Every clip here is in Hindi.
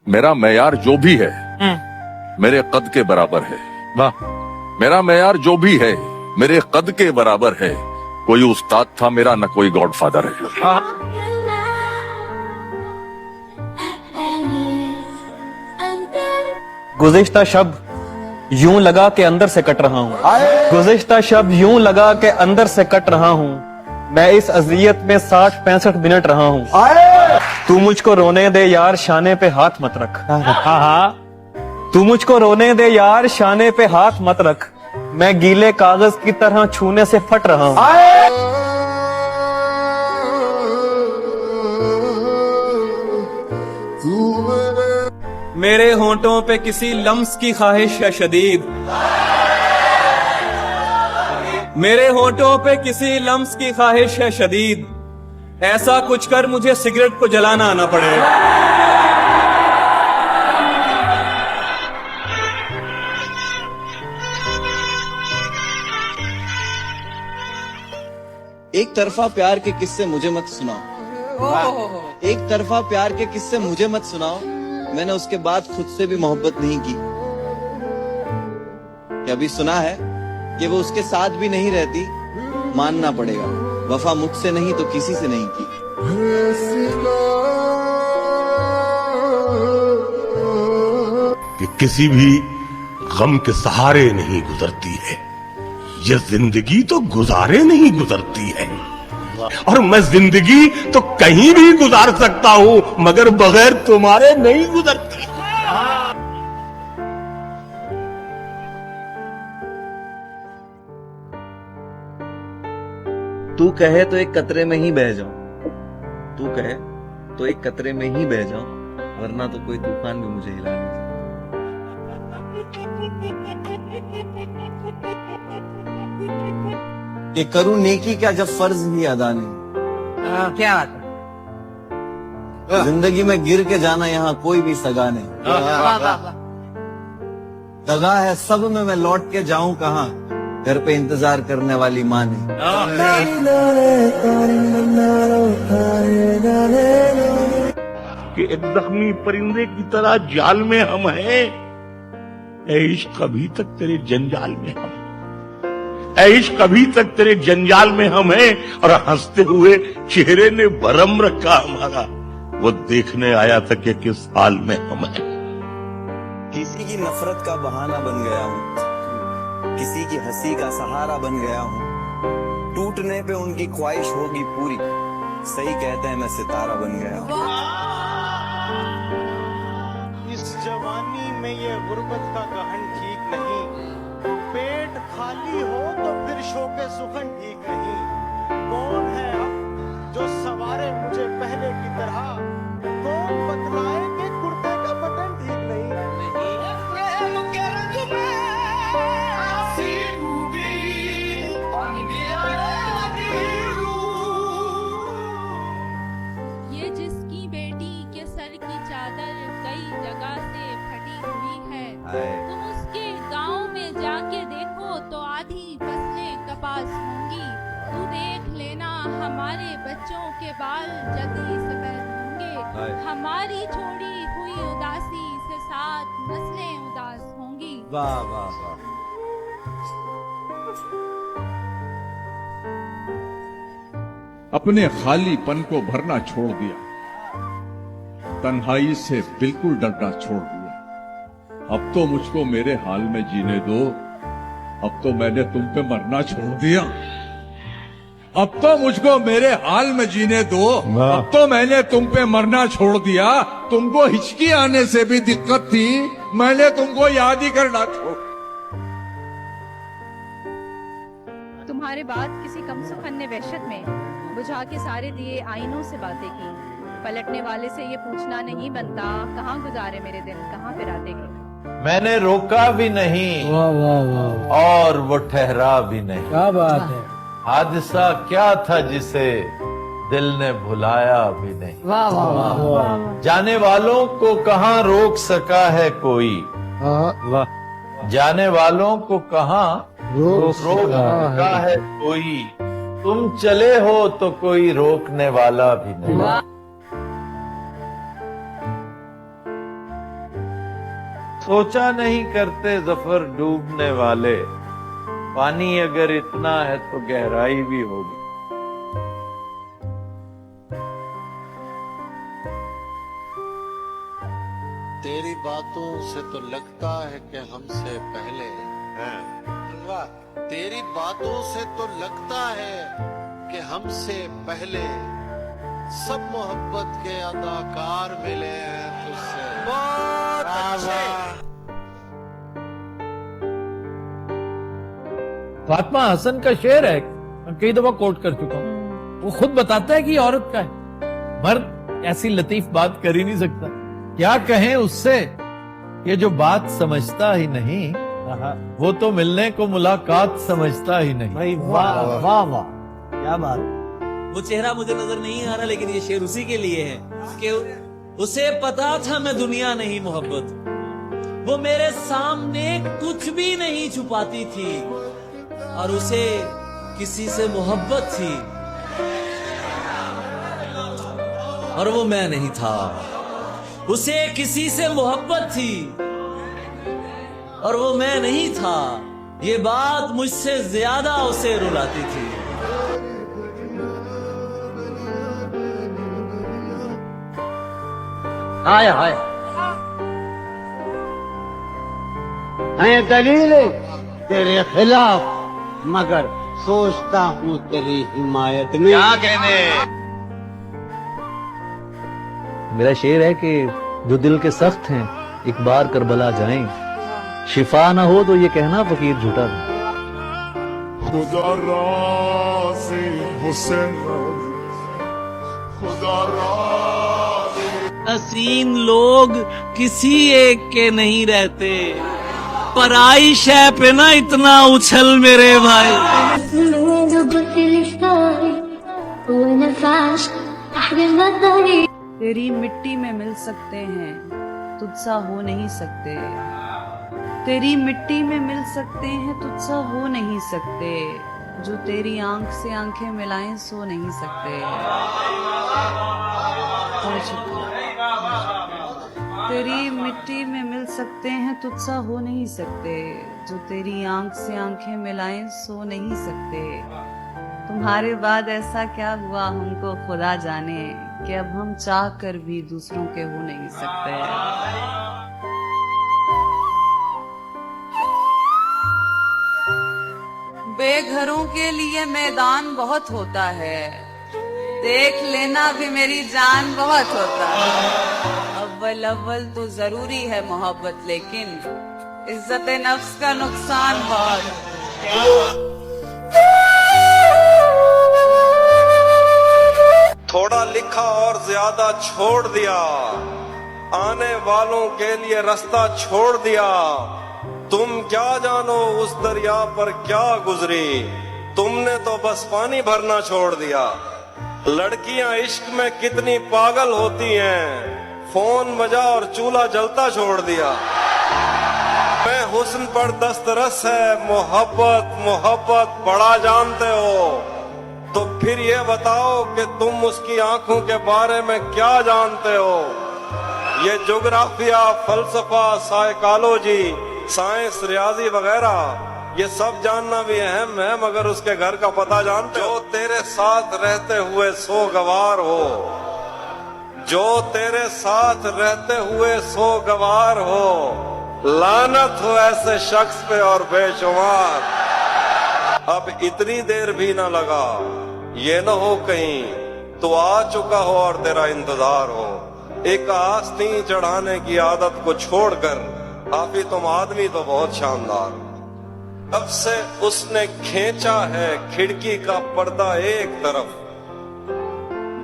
मेरा मैयार जो भी है मेरे कद के बराबर है। वाह। मेरा मैयार जो भी है मेरे कद के बराबर है। कोई उस्ताद था मेरा, न कोई गॉडफादर है। गुज़िश्ता शब यूं लगा के अंदर से कट रहा हूँ। गुज़िश्ता शब यूं लगा के अंदर से कट रहा हूँ। मैं इस अज़ियत में 60-65 मिनट रहा हूँ। तू मुझको रोने दे यार, शाने पे हाथ मत रख। तू मुझको रोने दे यार, शाने पे हाथ मत रख। मैं गीले कागज की तरह छूने से फट रहा हूँ। मेरे होंठों पे किसी लम्स की ख्वाहिश है शदीद। मेरे होंठों पे किसी लम्स की ख्वाहिश है शदीद। ऐसा कुछ कर मुझे सिगरेट को जलाना आना पड़े। एक तरफा प्यार के किस्से मुझे मत सुनाओ। एक तरफा प्यार के किस्से मुझे मत सुनाओ। मैंने उसके बाद खुद से भी मोहब्बत नहीं की। क्या अभी सुना है कि वो उसके साथ भी नहीं रहती। मानना पड़ेगा, वफा मुझसे नहीं तो किसी से नहीं की। कि किसी भी गम के सहारे नहीं गुजरती है, ये जिंदगी तो गुजारे नहीं गुजरती है। और मैं जिंदगी तो कहीं भी गुजार सकता हूं, मगर बगैर तुम्हारे नहीं गुजरती। तू कहे तो एक कतरे में ही बह जाऊं। तू कहे तो एक कतरे में ही बह जाऊं, वरना तो कोई तूफान भी मुझे हिला नहीं सकता। कि करूं नेकी क्या जब फर्ज ही अदा नहीं। क्या बात है। जिंदगी में गिर के जाना यहाँ कोई भी सगा नहीं। दगा है सब में, मैं लौट के जाऊं कहाँ। घर पे इंतजार करने वाली माँ ने। कि एक जख्मी परिंदे की तरह जाल में हम हैं, ऐ इश्क अभी तक तेरे जंजाल में हम। ऐ इश्क अभी तक तेरे जंजाल में हम हैं, और हंसते हुए चेहरे ने भरम रखा हमारा। वो देखने आया था कि किस हाल में हम हैं। किसी की नफरत का बहाना बन गया हूँ, किसी की हंसी का सहारा बन गया हूँ। टूटने पे उनकी ख्वाहिश होगी पूरी, सही कहते हैं मैं सितारा बन गया हूँ। इस जवानी में ये गुर्बत का गहन ठीक नहीं। पेट खाली हो तो फिर शोके सुखन ठीक नहीं। कौन है अब जो सवारे मुझे पहले की तरह। कौन बतलाए कि कुर्ते का बटन ठीक नहीं। ये जिसकी बेटी के सर की चादर कई जगह से फटी हुई है। तुम उसके गांव में जाके देखो तो आधी फसलें कपास होंगी। तू देख लेना हमारे बच्चों के बाल जल्दी सफेद होंगे। हमारी छोड़ी हुई उदासी से 7 नस्लें उदास होंगी। वाह वाह वाह। अपने खालीपन को भरना छोड़ दिया, तन्हाई से बिल्कुल डरना छोड़ दिया। अब तो मुझको मेरे हाल में जीने दो, अब तो मैंने तुम पे मरना छोड़ दिया। अब तो मुझको मेरे हाल में जीने दो, अब तो मैंने तुम पे मरना छोड़ दिया। तुमको हिचकी आने से भी दिक्कत थी, मैंने तुमको याद ही करना छोड़। तुम्हारे बाद किसी कमसुखन ने वहशत में बुझा के सारे दिए आईनों से बातें की। पलटने वाले से ये पूछना नहीं बनता, कहाँ गुजारे मेरे दिन, कहाँ पे रातें गई। मैंने रोका भी नहीं, वाह वाह वाह, और वो ठहरा भी नहीं। क्या बात है। हादसा क्या था जिसे दिल ने भुलाया भी नहीं। वाह वाह वाह वाह। जाने वालों को कहाँ रोक सका है कोई। वाह। जाने वालों को कहाँ रोक सका है कोई। तुम चले हो तो कोई रोकने वाला भी नहीं। सोचा नहीं करते जफर डूबने वाले, पानी अगर इतना है तो गहराई भी होगी। तेरी बातों से तो लगता है कि हमसे पहले तेरी बातों से तो लगता है कि हमसे पहले सब मोहब्बत के अदाकार मिले हैं तुझसे। बहुत अच्छे। फातिमा हसन का शेर है, मैं कई दफा कोट कर चुका हूँ। वो खुद बताता है कि ये औरत का है, मर्द ऐसी लतीफ बात कर ही नहीं सकता। क्या कहें उससे, ये जो बात समझता ही नहीं, वो तो मिलने को मुलाकात समझता ही नहीं। भाई वाह वाह वाह, क्या बात। वो चेहरा मुझे नजर नहीं आ रहा, लेकिन ये शेर उसी के लिए है कि उसे पता था मैं दुनिया नहीं मोहब्बत, वो मेरे सामने कुछ भी नहीं छुपाती थी, और उसे किसी से मोहब्बत थी और वो मैं नहीं था। उसे किसी से मोहब्बत थी और वो मैं नहीं था। ये बात मुझसे ज्यादा उसे रुलाती थी। हाय हाय, है दलील तेरे खिलाफ, मगर सोचता हूँ तेरी हिमायत में। क्या कहने? मेरा शेर है कि जो दिल के सख्त हैं एक बार करबला जाएं, शिफा ना हो तो ये कहना फकीर झूठा था। खुदा राज़े हुसैन, खुदा राज़े। हसीन लोग किसी एक के नहीं रहते, पराई शय पे ना इतना उछल मेरे भाई। तेरी मिट्टी में मिल सकते हैं, तुझसा हो नहीं सकते। तेरी मिट्टी में मिल सकते हैं, तुझसा हो नहीं सकते। जो तेरी आंख से आंखें मिलाएं सो नहीं सकते। तेरी मिट्टी में मिल सकते हैं, तुझसा हो नहीं सकते। जो तेरी आंख से आंखें मिलाएं सो नहीं सकते। तुम्हारे बाद ऐसा क्या हुआ हमको खुदा जाने, कि अब हम चाह कर भी दूसरों के हो नहीं सकते। बेघरों के लिए मैदान बहुत होता है, देख लेना भी मेरी जान बहुत होता है। अव्वल अव्वल तो जरूरी है मोहब्बत, लेकिन इज्जत नफ्स का नुकसान बहुत। थोड़ा लिखा और ज्यादा छोड़ दिया, आने वालों के लिए रास्ता छोड़ दिया। तुम क्या जानो उस दरिया पर क्या गुजरी, तुमने तो बस पानी भरना छोड़ दिया। लड़कियां इश्क में कितनी पागल होती हैं, फोन बजा और चूल्हा जलता छोड़ दिया। मैं हुस्न पर दस्तरस है मोहब्बत, मोहब्बत बड़ा जानते हो, तो फिर ये बताओ कि तुम उसकी आंखों के बारे में क्या जानते हो। ये जोग्राफिया, फलसफा, साइकोलॉजी, साइंस, रियाजी वगैरह ये सब जानना भी अहम है, मगर उसके घर का पता जानते हो। जो तेरे साथ रहते हुए सो गवार हो, जो तेरे साथ रहते हुए सो गवार हो, लानत हो ऐसे शख्स पे और बेशुमार। अब इतनी देर भी ना लगा, ये न हो कहीं तो आ चुका हो और तेरा इंतजार हो। एक आस्तीन चढ़ाने की आदत को छोड़कर काफी तुम आदमी तो बहुत शानदार। तब से उसने खींचा है खिड़की का पर्दा एक तरफ,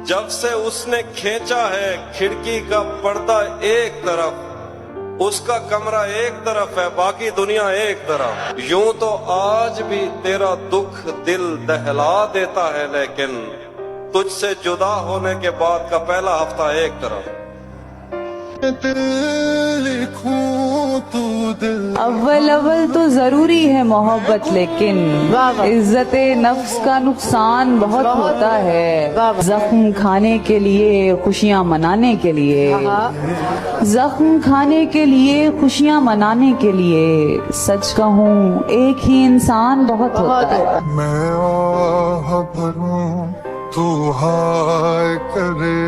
जब से उसने खींचा है खिड़की का पर्दा एक तरफ, उसका कमरा एक तरफ है बाकी दुनिया एक तरफ। यूं तो आज भी तेरा दुख दिल दहला देता है, लेकिन तुझसे जुदा होने के बाद का पहला हफ्ता एक तरफ। अव्वल अव्वल तो जरूरी है मोहब्बत, लेकिन इज्जत नफ्स का नुकसान बहुत होता है। जख्म खाने के लिए खुशियाँ मनाने के लिए, जख्म खाने के लिए खुशियाँ मनाने के लिए, सच कहूँ एक ही इंसान बहुत होता है। मैं आह भरूं तू हाय करे,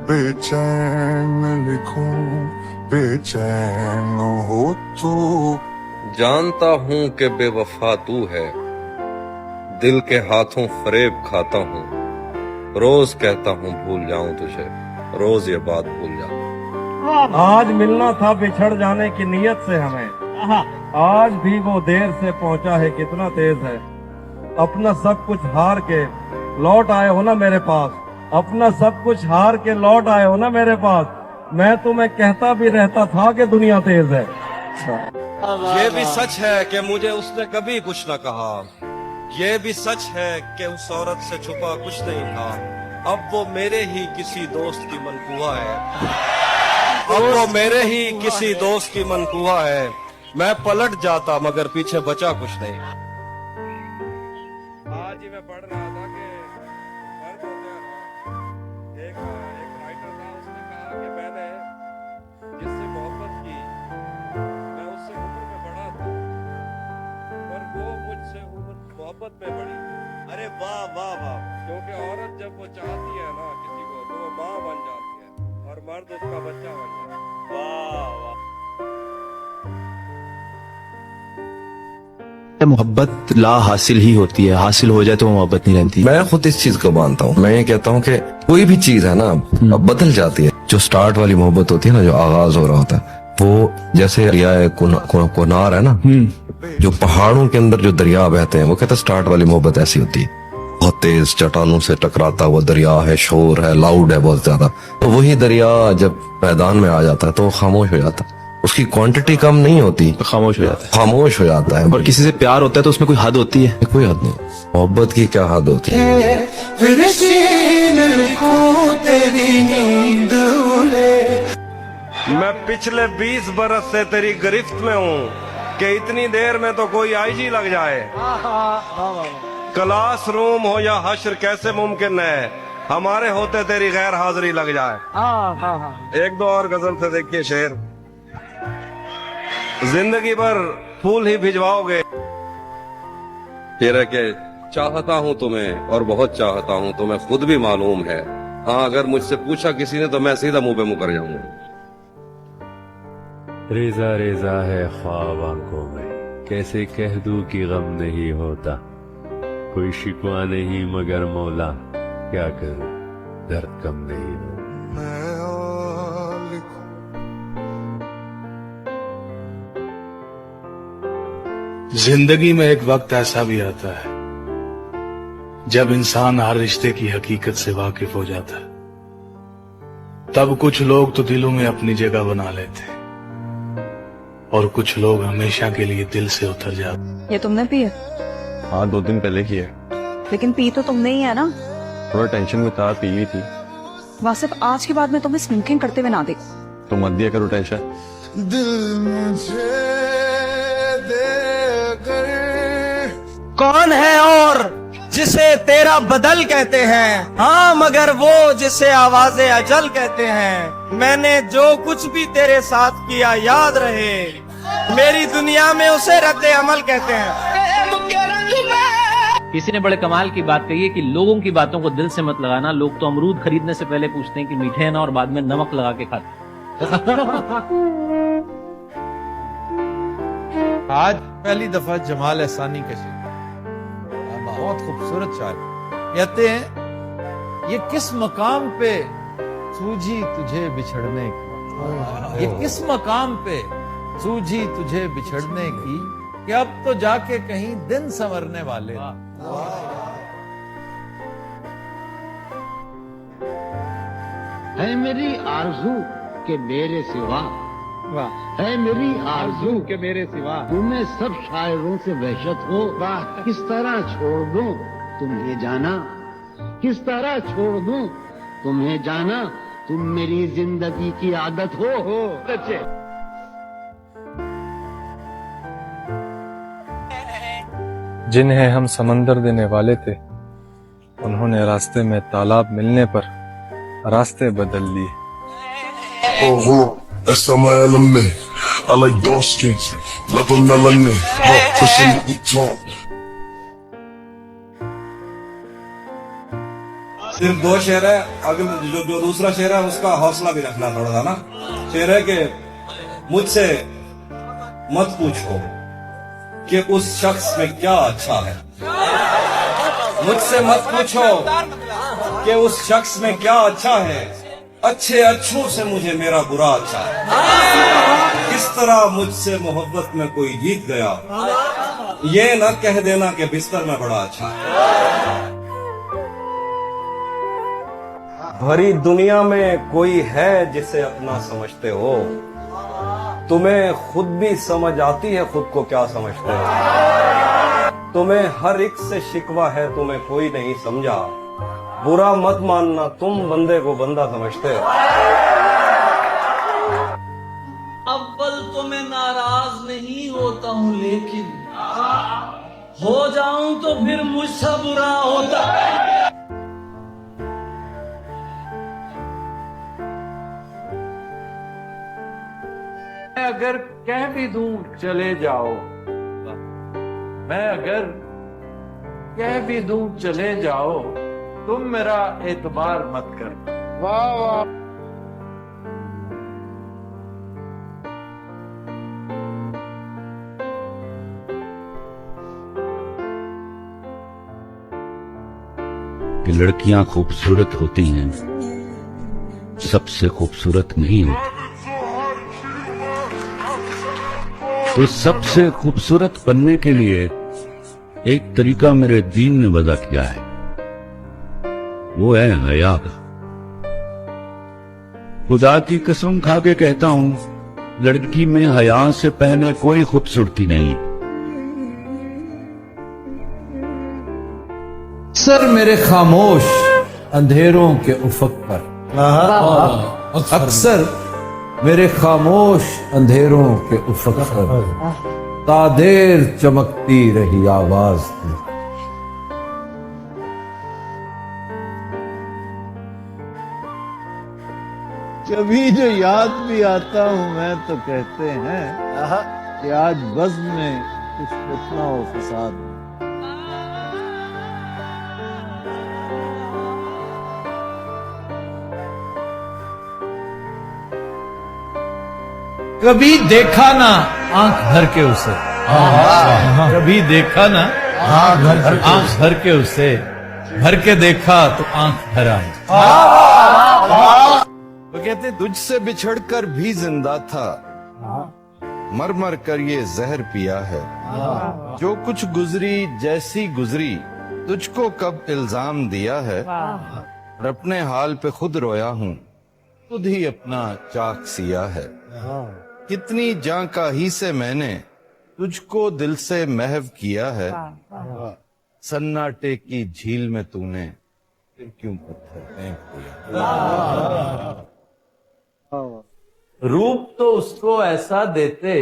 बेचैन लिखूं बेचैन हो तू। जानता हूँ कि बेवफा तू है, दिल के हाथों फरेब खाता हूँ। रोज कहता हूँ भूल जाऊं तुझे, रोज ये बात भूल जाऊं। आज मिलना था बिछड़ जाने की नीयत से हमें, आज भी वो देर से पहुंचा है, कितना तेज है। अपना सब कुछ हार के लौट आए हो ना मेरे पास, अपना सब कुछ हार के लौट आए हो ना मेरे पास। मैं तुम्हें कहता भी रहता था कि दुनिया तेज है। ये भी सच है कि मुझे उसने कभी कुछ न कहा, ये भी सच है कि उस औरत से छुपा कुछ नहीं था। अब वो मेरे ही किसी दोस्त की मनकुआ है, अब वो मेरे ही किसी दोस्त की मनकुआ है। मैं पलट जाता मगर पीछे बचा कुछ नहीं। आज ही मैं पढ़ रहा था कि मर्द होते हैं ना, एक राइटर था, उसने कहा कि मैंने जिससे मोहब्बत की, मैं उससे उम्र में बड़ा था, पर वो मुझसे मोहब्बत में बड़ी। अरे वाह वाह वाह। क्योंकि औरत जब वो चाहती है ना किसी को, तो वो माँ बन जाती है और मर्द उसका बच्चा बन जाता है। वाह वाह। मोहब्बत ला हासिल ही होती है, हासिल हो जाए तो मोहब्बत नहीं रहती। मैं खुद इस चीज को मानता हूँ। मैं ये कहता हूँ कि कोई भी चीज है ना अब बदल जाती है। जो स्टार्ट वाली मोहब्बत होती है ना, जो आगाज हो रहा होता है, वो जैसे दरिया कोनार है ना, जो पहाड़ों के अंदर जो दरिया बहते हैं, वो कहते हैं स्टार्ट वाली मोहब्बत ऐसी होती है। बहुत तेज चट्टानों से टकराता हुआ दरिया है, शोर है, लाउड है बहुत ज्यादा। तो वही दरिया जब मैदान में आ जाता है तो खामोश हो जाता है, उसकी क्वांटिटी कम नहीं होती, खामोश हो जाता है, खामोश हो जाता है। और किसी से प्यार होता है तो उसमें कोई हद होती है? कोई हद नहीं। मोहब्बत की क्या हद होती है? मैं पिछले 20 बरस से तेरी गिरफ्त में हूँ कि इतनी देर में तो कोई आईजी लग जाए। क्लासरूम हो या हश्र कैसे मुमकिन है हमारे होते तेरी गैर हाजिरी लग जाए। एक दो और गजल से देखिए शेर। जिंदगी भर फूल ही भिजवाओगे, के चाहता हूँ तुम्हें और बहुत चाहता हूँ, तुम्हें खुद भी मालूम है। हाँ, अगर मुझसे पूछा किसी ने तो मैं सीधा मुंह पे मुकर जाऊंगा। रेजा रेजा है ख्वाब आंखों में, कैसे कह दूं कि गम नहीं होता। कोई शिकवा नहीं मगर मौला, क्या करूं दर्द कम नहीं होता। जिंदगी में एक वक्त ऐसा भी आता है जब इंसान हर रिश्ते की हकीकत से वाकिफ हो जाता है। तब कुछ लोग तो दिलों में अपनी जगह बना लेते हैं और कुछ लोग हमेशा के लिए दिल से उतर जाते। ये तुमने पी है? हाँ, 2 दिन पहले की है। लेकिन पी तो तुमने ही है ना? थोड़ा टेंशन में था, पी ली थी। वासिफ, आज के बाद मैं तुम्हें स्मोकिंग करते हुए ना देखूं। तो मत दिया करो टेंशन। दिल मुझे कौन है और जिसे तेरा बदल कहते हैं, हाँ मगर वो जिसे आवाज़े अजल कहते हैं। मैंने जो कुछ भी तेरे साथ किया याद रहे, मेरी दुनिया में उसे रद्द अमल कहते हैं। किसी ने बड़े कमाल की बात कही है कि लोगों की बातों को दिल से मत लगाना। लोग तो अमरूद खरीदने से पहले पूछते हैं कि मीठे हैं ना, और बाद में नमक लगा के खाते। आज पहली दफा जमाल एहसानी का शेर, बहुत खूबसूरत शायर। कहते हैं, ये किस मकाम पे सूझी तुझे बिछड़ने की, ये किस मकाम पे सूझी तुझे बिछड़ने की, कि अब तो जाके कहीं दिन संवरने वाले। है मेरी आरज़ू के मेरे सिवा, है मेरी आरज़ू के मेरे सिवा, तुम्हें सब शायरों से वहशत हो, किस तरह छोड़ दूं तुम्हें जाना, किस तरह छोड़ दूं तुम्हें जाना, तुम मेरी जिंदगी की आदत हो। जिन्हें हम समंदर देने वाले थे, उन्होंने रास्ते में तालाब मिलने पर रास्ते बदल लिए। That's my element. I like dark skins, love a melanin, pushing the top. सिर्फ दो शेर है, आगे जो दूसरा शेर है उसका हौसला भी रखना थोड़ा सा ना। शेर है कि मुझसे मत पूछो कि उस शख्स में क्या अच्छा है, मुझसे मत पूछो कि उस शख्स में क्या अच्छा है, अच्छे अच्छों से मुझे मेरा बुरा अच्छा है। किस तरह मुझसे मोहब्बत में कोई जीत गया, ये न कह देना कि बिस्तर में बड़ा अच्छा है। भरी दुनिया में कोई है जिसे अपना समझते हो, तुम्हें खुद भी समझ आती है खुद को क्या समझते हो। तुम्हें हर एक से शिकवा है, तुम्हें कोई नहीं समझा, बुरा मत मानना तुम बंदे को बंदा समझते हो। अव्वल तो मैं नाराज नहीं होता हूँ, लेकिन हो जाऊं तो फिर मुझसे बुरा होता है। अगर कह भी दूं चले जाओ, मैं अगर कह भी दूं चले जाओ, तुम मेरा एतबार मत कर। वाह वाह। कि लड़कियां खूबसूरत होती हैं, सबसे खूबसूरत नहीं होती। तो सबसे खूबसूरत बनने के लिए एक तरीका मेरे दीन ने वज़ा किया है, वो है हया का। खुदा की कसम खा के कहता हूं, लड़की में हया से पहले कोई खूबसूरती नहीं। सर मेरे खामोश अंधेरों के उफक पर, अक्सर मेरे खामोश अंधेरों के उफक पर तादेर चमकती रही आवाज थी। कभी जो याद भी आता हूँ मैं तो कहते हैं कि आज बज़्म में कुछ फितना हो फसाद। कभी देखा ना आंख भर के उसे, कभी देखा ना आंख भर के उसे, भर के देखा तो आंख भर आई। वो कहते तुझसे बिछड़कर भी जिंदा था, मर मर कर ये जहर पिया है। जो कुछ गुजरी जैसी गुजरी, तुझको कब इल्जाम दिया है। और अपने हाल पे खुद रोया हूँ, खुद ही अपना चाक सिया है। कितनी जांकाही से मैंने तुझको दिल से महव किया है। सन्नाटे की झील में तूने फिर क्यों पत्थर फेंक दिया। रूप तो उसको ऐसा देते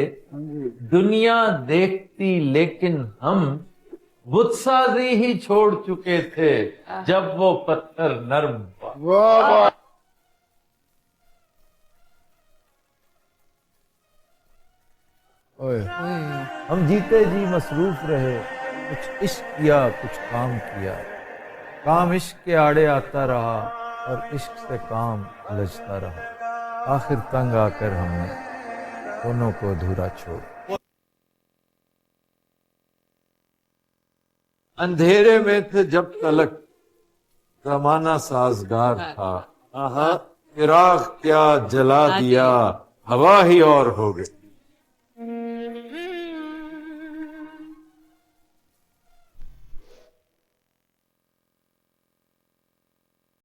दुनिया देखती, लेकिन हम बुतसाजी ही छोड़ चुके थे जब वो पत्थर नर्म हुआ। हम जीते जी मसरूफ रहे, कुछ इश्क किया कुछ काम किया, काम इश्क के आड़े आता रहा और इश्क से काम उलझता रहा। आखिर तंग आकर हमने दोनों को अधूरा छोड़। अंधेरे में थे जब तलक जमाना साजगार था, चिराग क्या जला दिया, हवा ही और हो गई।